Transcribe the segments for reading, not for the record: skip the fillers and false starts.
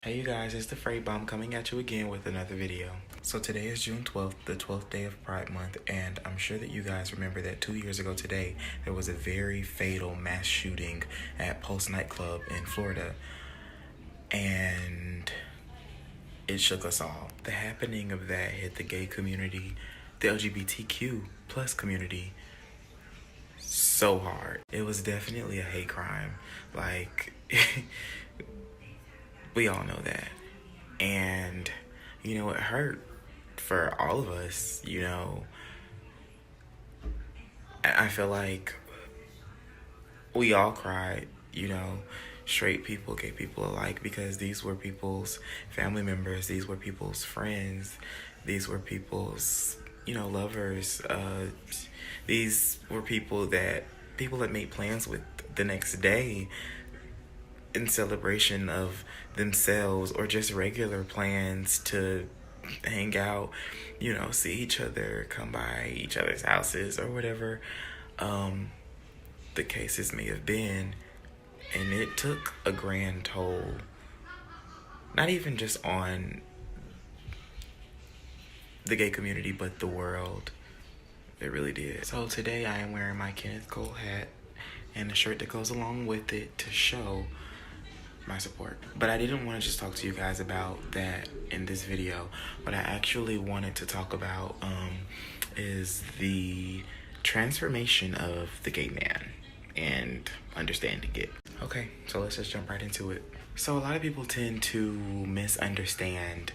Hey you guys, it's the Fray coming at you again with another video. So today is June 12th, the 12th day of Pride Month, and I'm sure that you guys remember that 2 years ago today, there was a very fatal mass shooting at Pulse nightclub in Florida, and it shook us all. The happening of that hit the gay community, the LGBTQ plus community, so hard. It was definitely a hate crime. Like, we all know that. And, it hurt for all of us, I feel like we all cried, straight people, gay people alike, because these were people's family members, these were people's friends, these were people's, lovers, these were people that made plans with the next day in celebration of themselves, or just regular plans to hang out, see each other, come by each other's houses, or whatever the cases may have been. And it took a grand toll, not even just on the gay community, but the world. It really did. So today I am wearing my Kenneth Cole hat and a shirt that goes along with it to show my support. But I didn't want to just talk to you guys about that in this video. What I actually wanted to talk about is the transformation of the gay man and understanding it. Okay, so let's just jump right into it. So a lot of people tend to misunderstand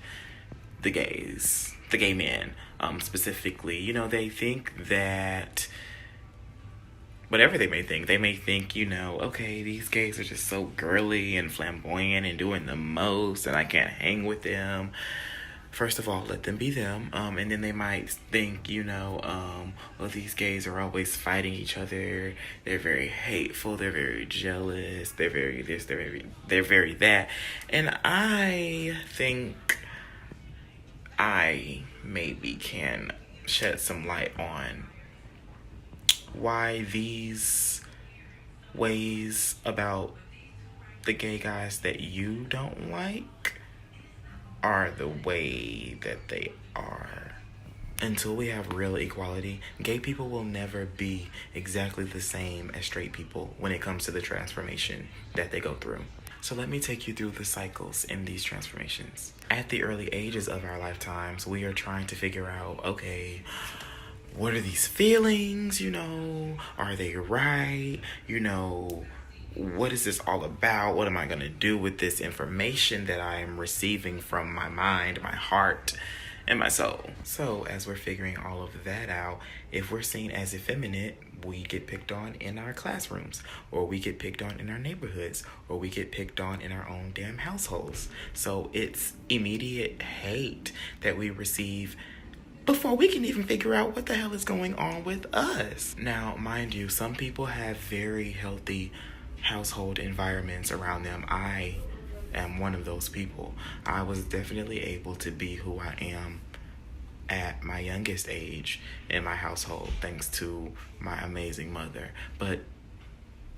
the gay men specifically. They think that whatever they may think, okay, these gays are just so girly and flamboyant and doing the most, and I can't hang with them. First of all, let them be them. And then they might think, well, these gays are always fighting each other. They're very hateful. They're very jealous. They're very this. They're very that. And I think I maybe can shed some light on why these ways about the gay guys that you don't like are the way that they are. Until we have real equality, gay people will never be exactly the same as straight people when it comes to the transformation that they go through. So let me take you through the cycles in these transformations. At the early ages of our lifetimes, we are trying to figure out, okay, what are these feelings, Are they right? What is this all about? What am I going to do with this information that I am receiving from my mind, my heart, and my soul? So as we're figuring all of that out, if we're seen as effeminate, we get picked on in our classrooms, or we get picked on in our neighborhoods, or we get picked on in our own damn households. So it's immediate hate that we receive before we can even figure out what the hell is going on with us. Now, mind you, some people have very healthy household environments around them. I am one of those people. I was definitely able to be who I am at my youngest age in my household, thanks to my amazing mother. But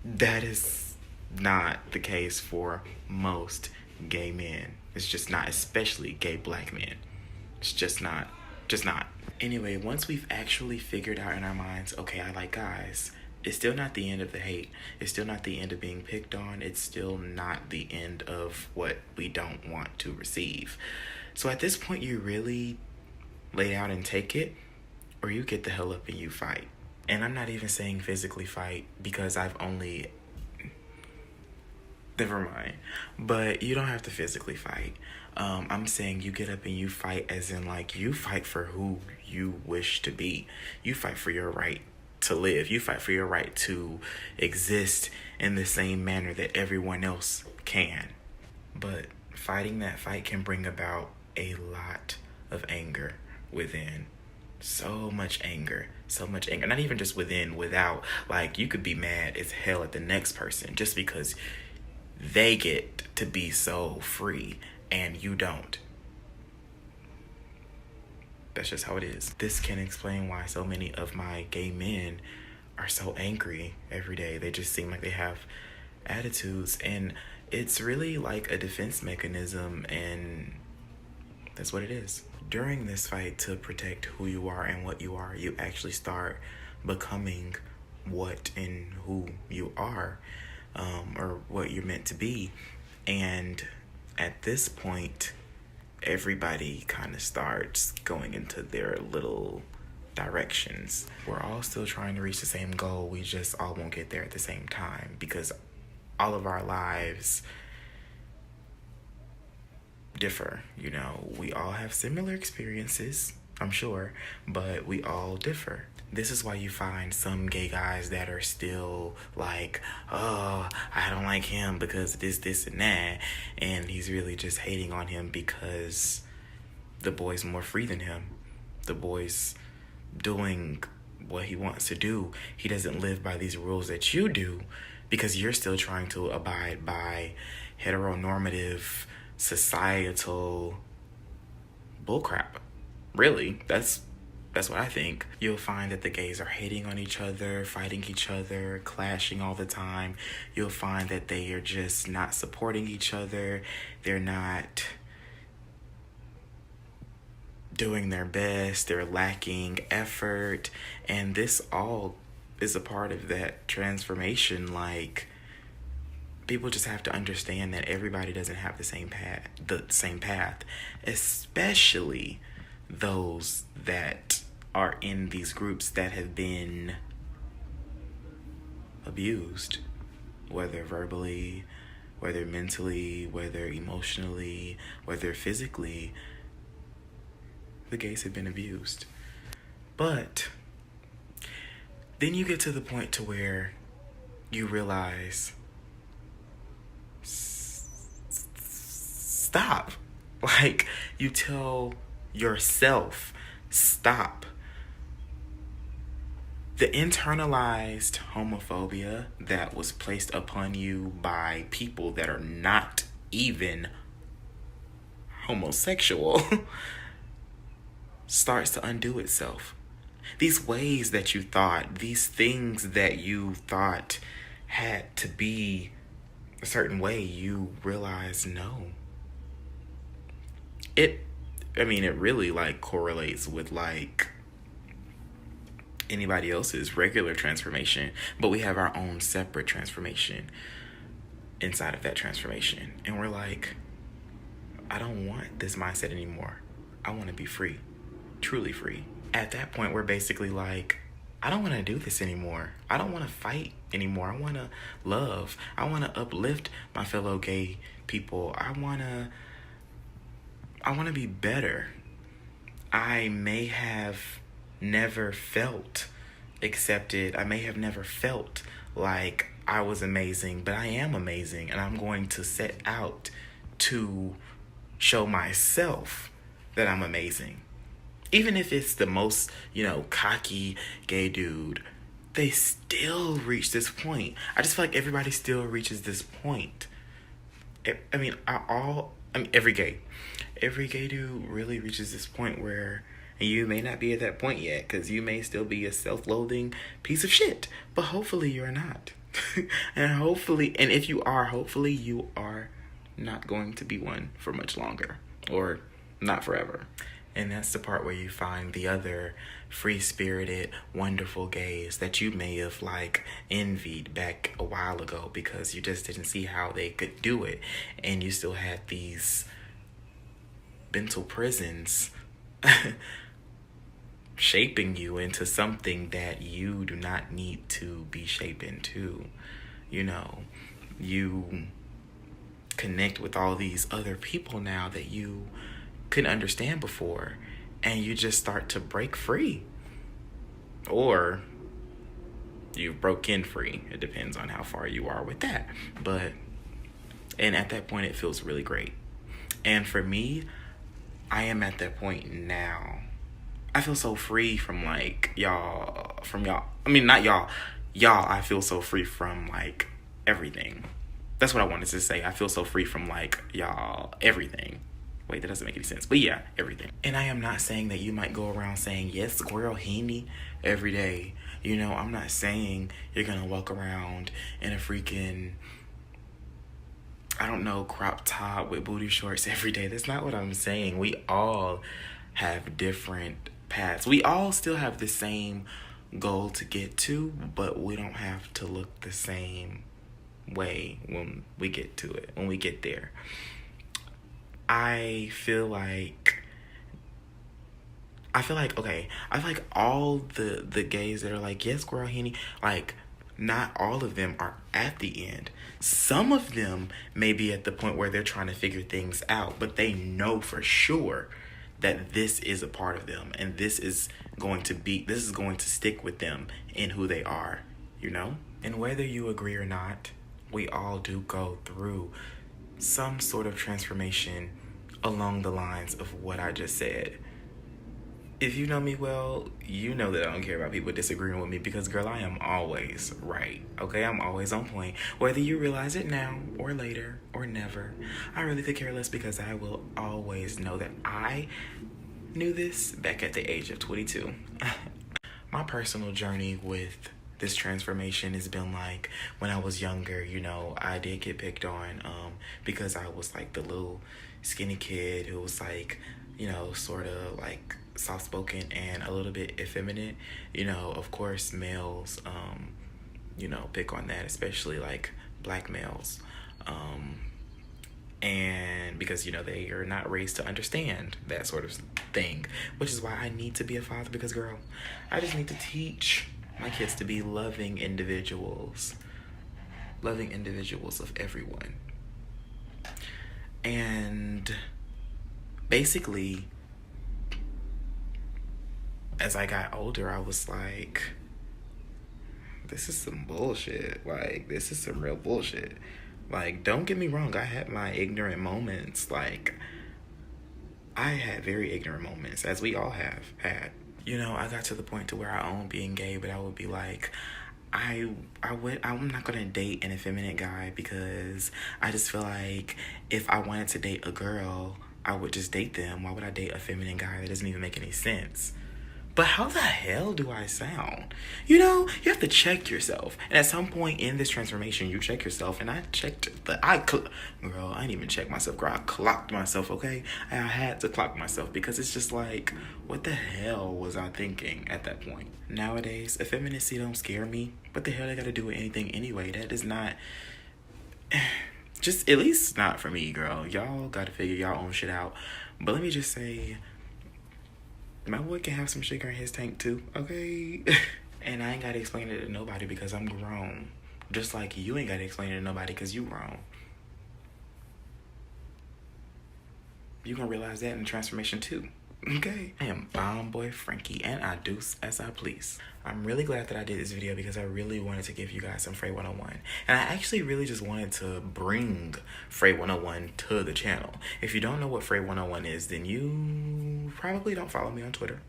that is not the case for most gay men. It's just not, especially gay black men. It's just not. Anyway, once we've actually figured out in our minds, okay, I like guys, it's still not the end of the hate. It's still not the end of being picked on. It's still not the end of what we don't want to receive. So at this point, you really lay out and take it, or you get the hell up and you fight. And I'm not even saying physically fight, because never mind. But you don't have to physically fight. I'm saying you get up and you fight, as in, like, you fight for who you wish to be. You fight for your right to live. You fight for your right to exist in the same manner that everyone else can. But fighting that fight can bring about a lot of anger within. So much anger. Not even just without. Like, you could be mad as hell at the next person just because they get to be so free and you don't. That's just how it is. This can explain why so many of my gay men are so angry every day. They just seem like they have attitudes, and It's really like a defense mechanism, and that's what it is. During this fight to protect who you are and what you are, you actually start becoming what and who you are, or what you're meant to be. And at this point, everybody kind of starts going into their little directions. We're all still trying to reach the same goal. We just all won't get there at the same time, because all of our lives differ. You know, we all have similar experiences, I'm sure, but we all differ. This is why you find some gay guys that are still like, oh, I don't like him because this, and that. And he's really just hating on him because the boy's more free than him. The boy's doing what he wants to do. He doesn't live by these rules that you do because you're still trying to abide by heteronormative societal bullcrap. Really, that's what I think. You'll find that the gays are hating on each other, fighting each other, clashing all the time. You'll find that they are just not supporting each other. They're not doing their best. They're lacking effort. And this all is a part of that transformation. Like, people just have to understand that everybody doesn't have the same path, especially those that are in these groups that have been abused, whether verbally, whether mentally, whether emotionally, whether physically. The gays have been abused. But then you get to the point to where you realize, stop. Like, you tell yourself, stop. The internalized homophobia that was placed upon you by people that are not even homosexual starts to undo itself. These ways that you thought, these things that you thought had to be a certain way, you realize no. It really like correlates with like anybody else's regular transformation, but we have our own separate transformation inside of that transformation. And we're like, I don't want this mindset anymore. I want to be free, truly free. At that point, we're basically like, I don't want to do this anymore. I don't want to fight anymore. I want to love. I want to uplift my fellow gay people. I want to be better. I may have never felt accepted. I may have never felt like I was amazing, but I am amazing, and I'm going to set out to show myself that I'm amazing. Even if it's the most, cocky gay dude, they still reach this point. I just feel like everybody still reaches this point. Every gay dude really reaches this point where, and you may not be at that point yet, because you may still be a self-loathing piece of shit, but hopefully you're not. and if you are, hopefully you are not going to be one for much longer, or not forever. And that's the part where you find the other free-spirited, wonderful gays that you may have envied back a while ago because you just didn't see how they could do it, and you still had these mental prisons shaping you into something that you do not need to be shaped into. You connect with all these other people now that you couldn't understand before, and you just start to break free, or you broke in free. It depends on how far you are with that. And at that point, it feels really great. And for me, I am at that point now. I feel so free from y'all. I mean, not y'all. Y'all, I feel so free from everything. That's what I wanted to say. I feel so free from y'all, everything. Wait, that doesn't make any sense. But yeah, everything. And I am not saying that you might go around saying, yes, girl, Heaney, every day. I'm not saying you're going to walk around in a freaking I don't know, crop top with booty shorts every day. That's not what I'm saying. We all have different paths. We all still have the same goal to get to, but we don't have to look the same way when we get to it, when we get there. I feel like all the gays that are like, yes, girl, Henny, like, not all of them are at the end. Some of them may be at the point where they're trying to figure things out, but they know for sure that this is a part of them, and this is going to stick with them in who they are, you know? And whether you agree or not, we all do go through some sort of transformation along the lines of what I just said. If you know me well, you know that I don't care about people disagreeing with me because, girl, I am always right, okay? I'm always on point. Whether you realize it now or later or never, I really could care less because I will always know that I knew this back at the age of 22. My personal journey with this transformation has been like, when I was younger, you know, I did get picked on because I was like the little skinny kid who was like, you know, sort of like soft-spoken and a little bit effeminate. You know, of course, males, you know, pick on that, especially like black males. And because, you know, they are not raised to understand that sort of thing, which is why I need to be a father because, girl, I just need to teach my kids to be loving individuals of everyone. And basically, as I got older, I was like, this is some bullshit. Like, this is some real bullshit. Like, don't get me wrong, I had my ignorant moments. Like, I had very ignorant moments, as we all have had. You know, I got to the point to where I owned being gay, but I would be like, I'm not gonna date an effeminate guy because I just feel like if I wanted to date a girl, I would just date them. Why would I date a feminine guy? That doesn't even make any sense. But how the hell do I sound? You know, you have to check yourself. And at some point in this transformation, you check yourself. And I checked girl, I didn't even check myself, girl. I clocked myself, okay? I had to clock myself because it's just like, what the hell was I thinking at that point? Nowadays, effeminacy don't scare me. What the hell they gotta do with anything anyway? That is not, just at least not for me, girl. Y'all gotta figure y'all own shit out. But let me just say, my boy can have some sugar in his tank too, okay? And I ain't gotta explain it to nobody because I'm grown. Just like you ain't gotta explain it to nobody because you grown. You gonna realize that in transformation too, okay? I am Bomb Boy Frankie and I do as I please. I'm really glad that I did this video because I really wanted to give you guys some Fray 101. And I actually really just wanted to bring Fray 101 to the channel. If you don't know what Fray 101 is, then you probably don't follow me on Twitter.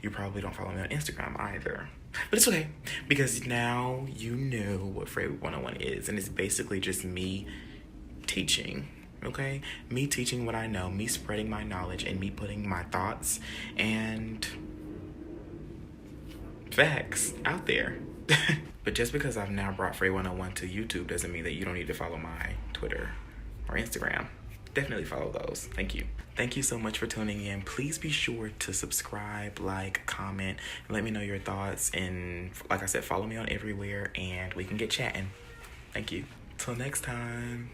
You probably don't follow me on Instagram either. But it's okay, because now you know what Fray 101 is. And it's basically just me teaching. Okay? Me teaching what I know, me spreading my knowledge, and me putting my thoughts and facts out there. But just because I've now brought Fray 101 to YouTube doesn't mean that you don't need to follow my Twitter or Instagram. Definitely follow those. Thank you. Thank you so much for tuning in. Please be sure to subscribe, like, comment, let me know your thoughts, and like I said, follow me on everywhere and we can get chatting. Thank you. Till next time.